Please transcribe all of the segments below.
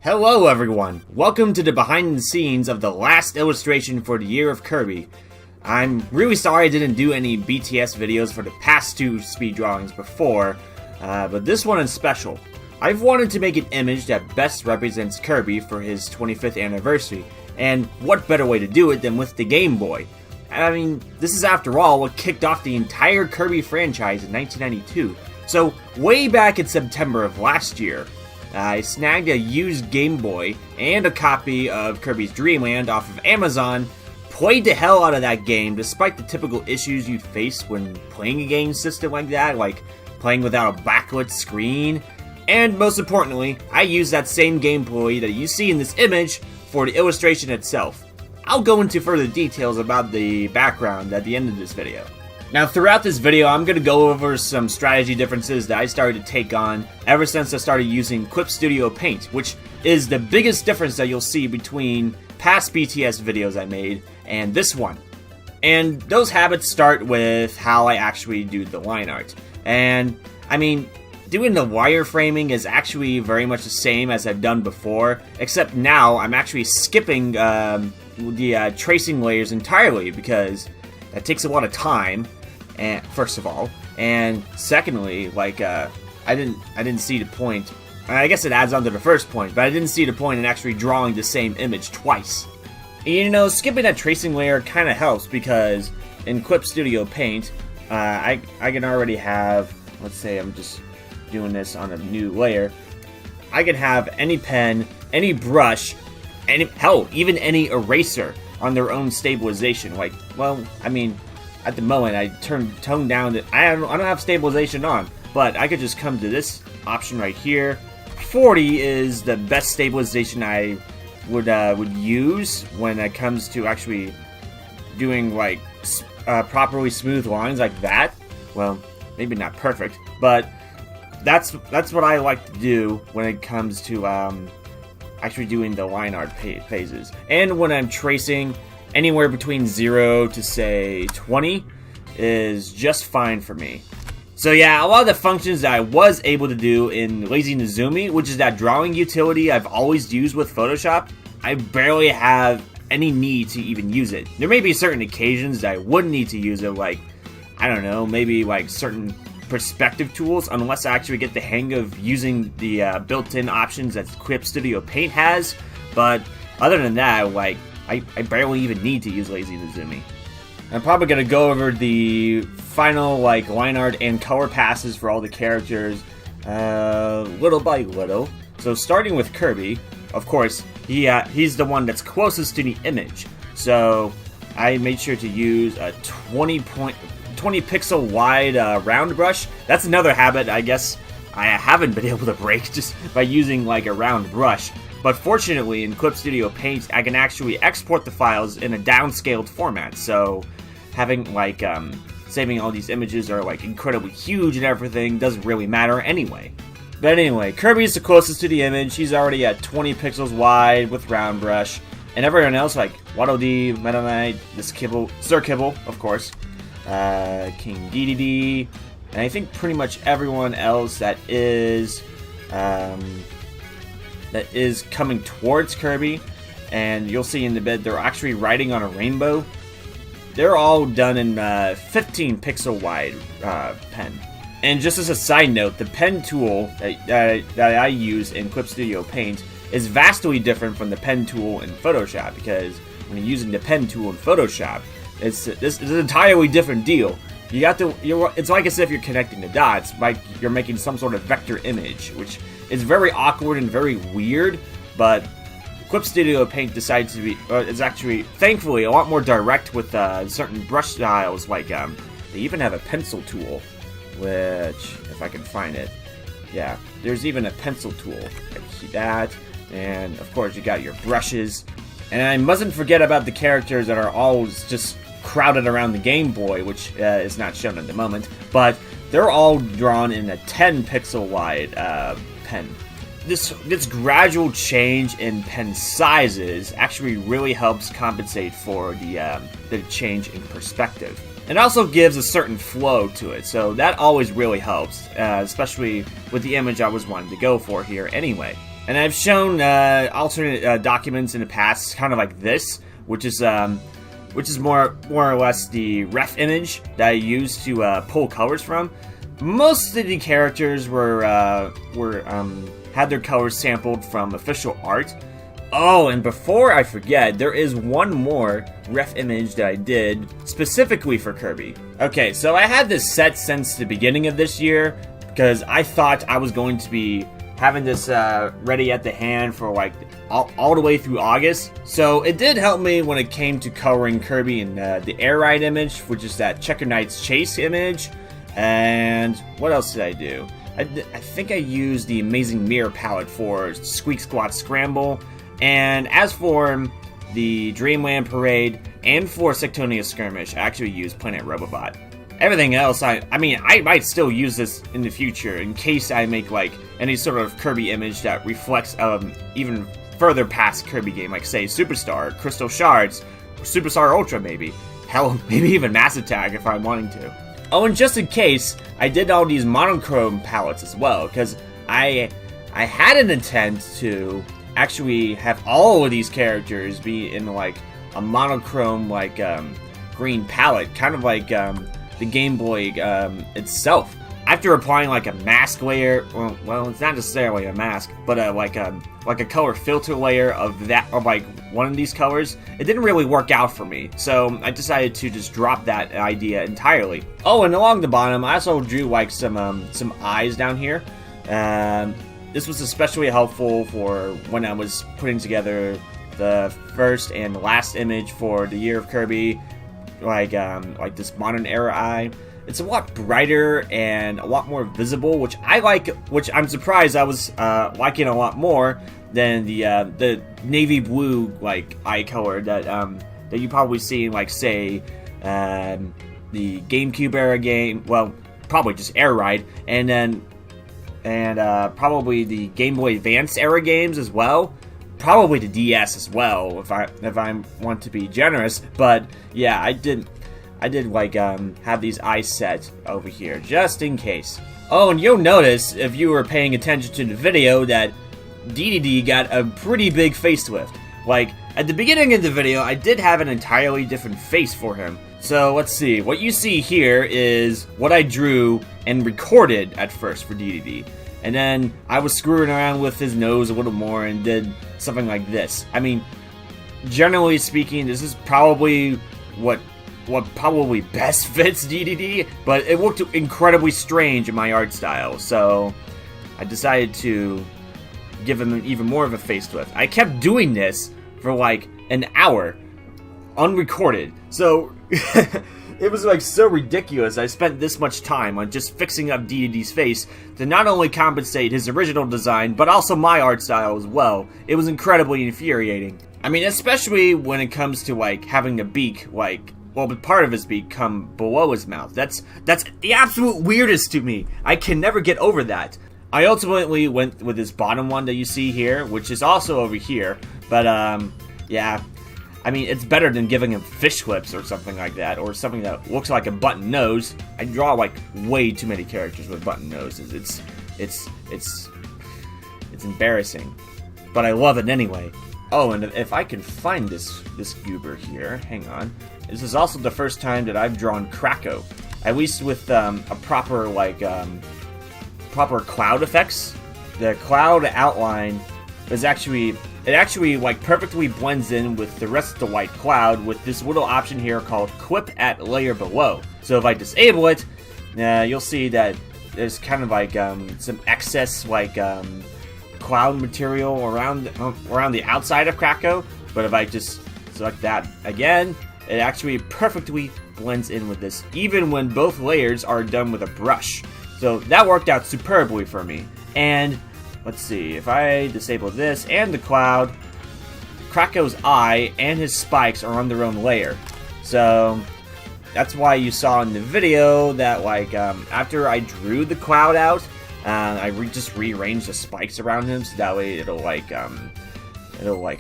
Hello everyone, welcome to the behind the scenes of the last illustration for the year of Kirby. I'm really sorry I didn't do any BTS videos for the past two speed drawings before, but this one is special. I've wanted to make an image that best represents Kirby for his 25th anniversary, and what better way to do it than with the Game Boy? I mean, this is after all what kicked off the entire Kirby franchise in 1992, so way back in September of last year, I snagged a used Game Boy and a copy of Kirby's Dream Land off of Amazon, played the hell out of that game despite the typical issues you'd face when playing a game system like that, like playing without a backlit screen, and most importantly, I used that same Game Boy that you see in this image for the illustration itself. I'll go into further details about the background at the end of this video. Now throughout this video, I'm going to go over some strategy differences that I started to take on ever since I started using Clip Studio Paint, which is the biggest difference that you'll see between past BTS videos I made and this one. And those habits start with how I actually do the line art. And I mean, doing the wireframing is actually very much the same as I've done before, except now I'm actually skipping the tracing layers entirely because that takes a lot of time. And first of all, and secondly, like I didn't see the point. I guess it adds on to the first point, but I didn't see the point in actually drawing the same image twice. You know, skipping that tracing layer kind of helps because in Clip Studio Paint, I can already have. Let's say I'm just doing this on a new layer. I can have any pen, any brush, hell, even any eraser on their own stabilization. Like, well, I mean, at the moment, I toned down that I don't have stabilization on, but I could just come to this option right here. 40 is the best stabilization I would use when it comes to actually doing like properly smooth lines like that. Well, maybe not perfect, but that's what I like to do when it comes to actually doing the line art phases. And when I'm tracing, anywhere between 0 to say 20 is just fine for me. So yeah, a lot of the functions that I was able to do in Lazy Nezumi, which is that drawing utility I've always used with Photoshop, I barely have any need to even use it. There may be certain occasions that I would need to use it, like, I don't know, maybe like certain perspective tools, unless I actually get the hang of using the built-in options that Clip Studio Paint has, but other than that, like, I barely even need to use Lazy Nezumi. I'm probably going to go over the final like line art and color passes for all the characters little by little. So starting with Kirby, of course, he's the one that's closest to the image. So I made sure to use a 20 pixel wide round brush. That's another habit I guess I haven't been able to break just by using like a round brush. But fortunately, in Clip Studio Paint, I can actually export the files in a downscaled format, so having, like, saving all these images are, like, incredibly huge and everything doesn't really matter anyway. But anyway, Kirby's the closest to the image. He's already at 20 pixels wide with round brush, and everyone else, like, Waddle Dee, Meta Knight, this Kibble, Sir Kibble, of course, King Dedede, and I think pretty much everyone else that is coming towards Kirby, and you'll see in the bit they're actually riding on a rainbow. They're all done in 15 pixel wide pen. And just as a side note, the pen tool that I use in Clip Studio Paint is vastly different from the pen tool in Photoshop, because when you're using the pen tool in Photoshop, it's an entirely different deal. It's like as if you're connecting the dots, like you're making some sort of vector image, which is very awkward and very weird, but Clip Studio Paint decides to be, is actually, thankfully, a lot more direct with certain brush styles, like, they even have a pencil tool, which, if I can find it, yeah, there's even a pencil tool, like that, and of course you got your brushes, and I mustn't forget about the characters that are always just crowded around the Game Boy, which is not shown at the moment, but they're all drawn in a 10 pixel wide pen. This gradual change in pen sizes actually really helps compensate for the change in perspective. It also gives a certain flow to it, so that always really helps, especially with the image I was wanting to go for here anyway. And I've shown alternate documents in the past, kind of like this, which is more or less the ref image that I used to pull colors from. Most of the characters had their colors sampled from official art. Oh, and before I forget, there is one more ref image that I did specifically for Kirby. Okay, so I had this set since the beginning of this year because I thought I was going to be having this ready at the hand for like all the way through August. So it did help me when it came to coloring Kirby in the Air Ride image, which is that Checker Knight's Chase image. And what else did I do? I think I used the Amazing Mirror palette for Squeak Squat Scramble. And as for the Dreamland Parade and for Sectonia Skirmish, I actually used Planet Robobot. Everything else, I mean, I might still use this in the future in case I make like any sort of Kirby image that reflects even further past Kirby game, like say Superstar, Crystal Shards, or Superstar Ultra maybe. Hell, maybe even Mass Attack if I'm wanting to. Oh, and just in case, I did all these monochrome palettes as well, because I had an intent to actually have all of these characters be in like a monochrome like green palette, kind of like the Game Boy itself. After applying like a mask layer, well, it's not necessarily a mask, but like a color filter layer of like one of these colors, it didn't really work out for me. So I decided to just drop that idea entirely. Oh, and along the bottom, I also drew like some eyes down here. This was especially helpful for when I was putting together the first and last image for the Year of Kirby, like this modern era eye. It's a lot brighter and a lot more visible, which I like. Which I'm surprised I was liking a lot more than the navy blue like eye color that you probably see in like say the GameCube era game. Well, probably just Air Ride, and probably the Game Boy Advance era games as well. Probably the DS as well, if I want to be generous. But yeah, I did like have these eyes set over here just in case. Oh, and you'll notice if you were paying attention to the video that DDD got a pretty big facelift. Like at the beginning of the video, I did have an entirely different face for him. So let's see. What you see here is what I drew and recorded at first for DDD. And then I was screwing around with his nose a little more and did something like this. I mean, generally speaking, this is probably what probably best fits DDD, but it looked incredibly strange in my art style, so I decided to give him even more of a facelift. I kept doing this for like an hour, unrecorded, so it was like so ridiculous. I spent this much time on just fixing up DDD's face to not only compensate his original design, but also my art style as well. It was incredibly infuriating. I mean, especially when it comes to like having the beak, like, well, part of his beak come below his mouth. That's the absolute weirdest to me. I can never get over that. I ultimately went with this bottom one that you see here, which is also over here. But, yeah. I mean, it's better than giving him fish lips or something like that, or something that looks like a button nose. I draw like way too many characters with button noses. It's embarrassing, but I love it anyway. Oh, and if I can find this goober here, hang on. This is also the first time that I've drawn Kracko, at least with a proper like proper cloud effects. The cloud outline is actually like perfectly blends in with the rest of the white cloud with this little option here called Clip at Layer Below. So if I disable it, you'll see that there's kind of like some excess like cloud material around the outside of Kracko. But if I just select that again, it actually perfectly blends in with this, even when both layers are done with a brush. So that worked out superbly for me. And let's see, if I disable this and the cloud, Kracko's eye and his spikes are on their own layer. So that's why you saw in the video that like after I drew the cloud out, I just rearranged the spikes around him so that way it'll like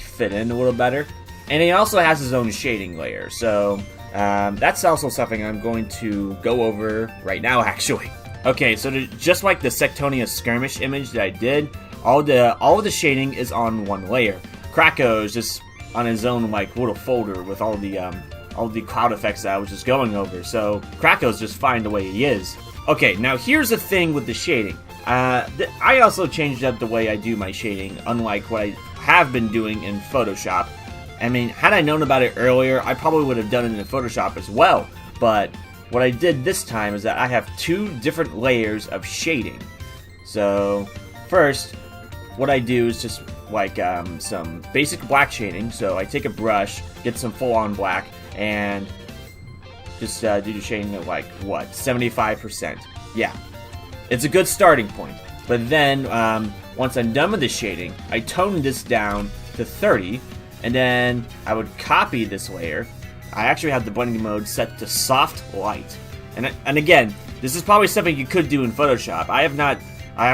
fit in a little better. And he also has his own shading layer, so that's also something I'm going to go over right now, actually. Okay, so just like the Sectonia Skirmish image that I did, all of the shading is on one layer. Kracko is just on his own like little folder with all the cloud effects that I was just going over. So Kracko's just fine the way he is. Okay, now here's the thing with the shading. I also changed up the way I do my shading, unlike what I have been doing in Photoshop. I mean, had I known about it earlier, I probably would have done it in Photoshop as well. But what I did this time is that I have two different layers of shading. So first, what I do is just like some basic black shading. So I take a brush, get some full-on black, and just do the shading at like, what, 75%. Yeah, it's a good starting point. But then, once I'm done with the shading, I tone this down to 30, and then I would copy this layer. I actually have the blending mode set to soft light. And again, this is probably something you could do in Photoshop. I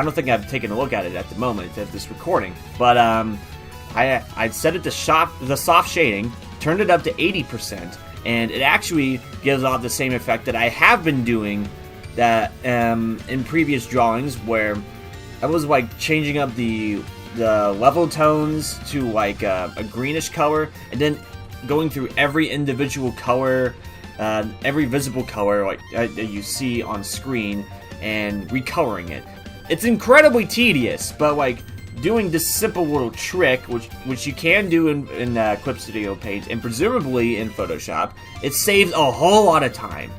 don't think I've taken a look at it at the moment at this recording. But I'd set it to the soft shading, turned it up to 80%, and it actually gives off the same effect that I have been doing that in previous drawings, where I was like changing up the level tones to like a greenish color, and then going through every individual color, every visible color like that you see on screen, and recoloring it. It's incredibly tedious, but like doing this simple little trick, which you can do in Clip Studio Paint and presumably in Photoshop, it saves a whole lot of time.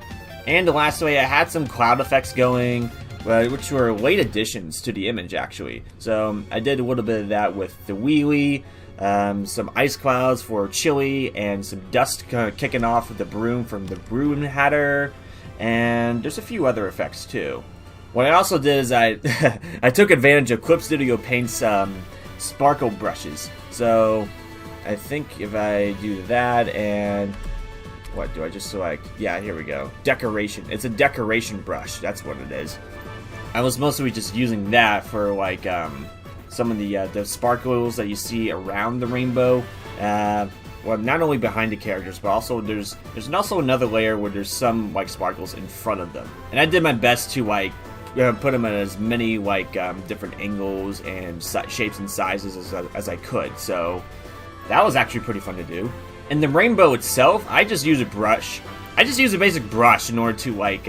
And lastly, I had some cloud effects going, which were late additions to the image actually. So I did a little bit of that with the wheelie, some ice clouds for Chili, and some dust kind of kicking off with the broom from the Broom Hatter, and there's a few other effects too. What I also did is I took advantage of Clip Studio Paint's sparkle brushes. So I think if I do that, and what do I just select? Yeah, here we go. Decoration. It's a decoration brush. That's what it is. I was mostly just using that for like some of the sparkles that you see around the rainbow. Well, not only behind the characters, but also there's also another layer where there's some like sparkles in front of them. And I did my best to like put them at as many like different angles and shapes and sizes as I could. So that was actually pretty fun to do. And the rainbow itself, I just use a brush. I just use a basic brush in order to like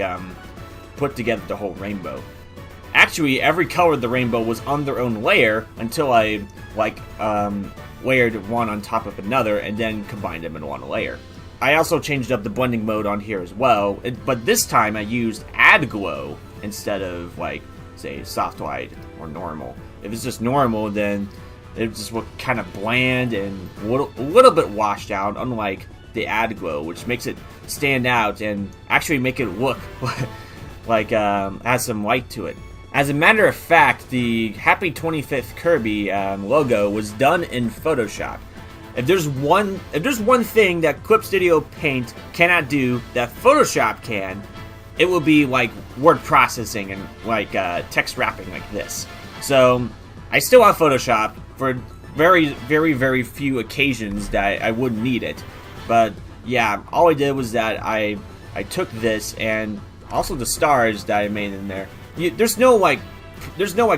put together the whole rainbow. Actually, every color of the rainbow was on their own layer until I like layered one on top of another and then combined them in one layer. I also changed up the blending mode on here as well, but this time I used Add Glow instead of like, say, soft light or normal. If it's just normal, then it just look kind of bland and a little bit washed out, unlike the Add Glow, which makes it stand out and actually make it look like has some light to it. As a matter of fact, the Happy 25th Kirby logo was done in Photoshop. If there's one thing that Clip Studio Paint cannot do that Photoshop can, it will be like word processing and like text wrapping like this. So I still have Photoshop for very, very, very few occasions that I wouldn't need it. But yeah, all I did was that I took this and also the stars that I made in there. There's no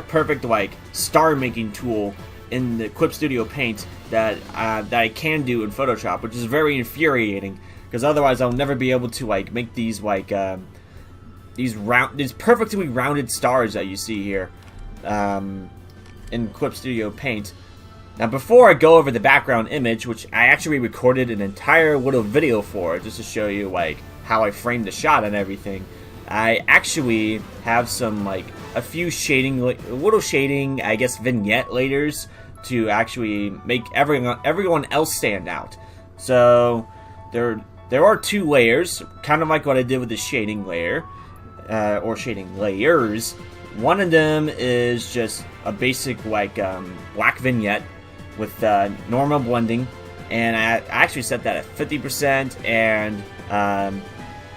perfect like star making tool in the Clip Studio Paint that I can do in Photoshop, which is very infuriating because otherwise I'll never be able to like make these like these perfectly rounded stars that you see here in Clip Studio Paint. Now, before I go over the background image, which I actually recorded an entire little video for, just to show you like how I framed the shot and everything, I actually have some like a few little shading, I guess, vignette layers to actually make everyone else stand out. So there are two layers, kind of like what I did with the shading layer, or shading layers. One of them is just a basic like black vignette with normal blending, and I actually set that at 50%, and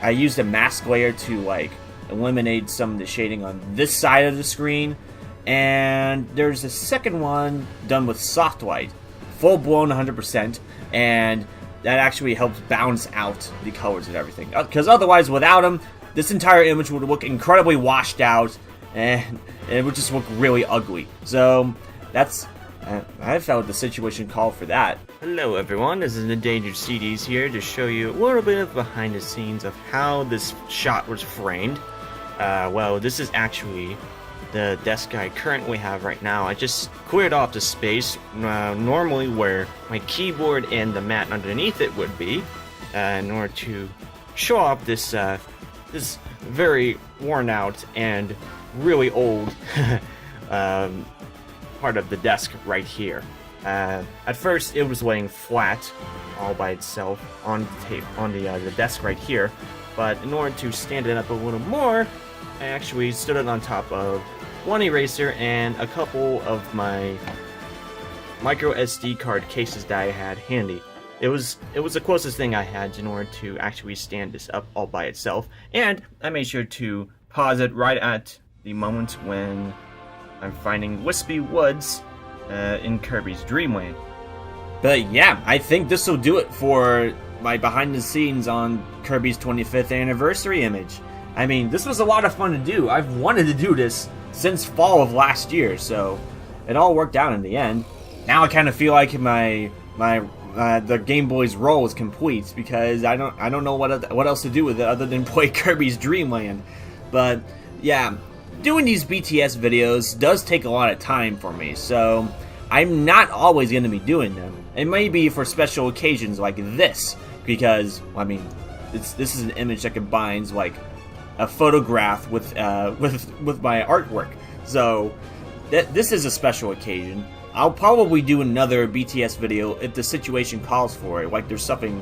I used a mask layer to like eliminate some of the shading on this side of the screen. And there's a second one done with soft white, full blown 100%, and that actually helps balance out the colors and everything. Because otherwise, without them, this entire image would look incredibly washed out, and it would just look really ugly. So that's I felt the situation called for that. Hello everyone, this is Endangered CDs here to show you a little bit of behind the scenes of how this shot was framed. Well, this is actually the desk I currently have right now. I just cleared off the space normally where my keyboard and the mat underneath it would be in order to show off this this very worn out and really old part of the desk right here. At first it was laying flat all by itself on the desk right here, but in order to stand it up a little more, I actually stood it on top of one eraser and a couple of my micro SD card cases that I had handy. It was the closest thing I had in order to actually stand this up all by itself, and I made sure to pause it right at the moment when I'm finding Whispy Woods in Kirby's Dreamland. But yeah, I think this will do it for my behind the scenes on Kirby's 25th anniversary image. I mean, this was a lot of fun to do. I've wanted to do this since fall of last year, so it all worked out in the end. Now I kind of feel like the Game Boy's role is complete, because I don't know what else to do with it other than play Kirby's Dreamland. But yeah, doing these BTS videos does take a lot of time for me, so I'm not always going to be doing them. It may be for special occasions like this, because I mean, this is an image that combines like a photograph with my artwork. So this is a special occasion. I'll probably do another BTS video if the situation calls for it, like there's something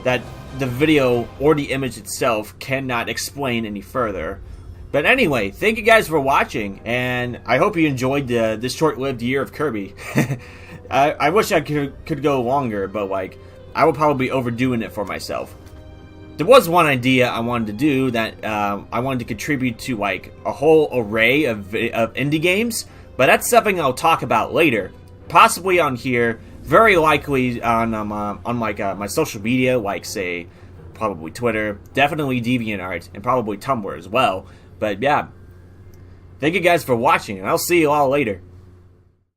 that the video or the image itself cannot explain any further. But anyway, thank you guys for watching, and I hope you enjoyed this short-lived year of Kirby. I wish I could go longer, but like, I will probably be overdoing it for myself. There was one idea I wanted to do that I wanted to contribute to like a whole array of indie games, but that's something I'll talk about later, possibly on here, very likely on my social media, like say probably Twitter, definitely DeviantArt, and probably Tumblr as well. But yeah, thank you guys for watching, and I'll see you all later.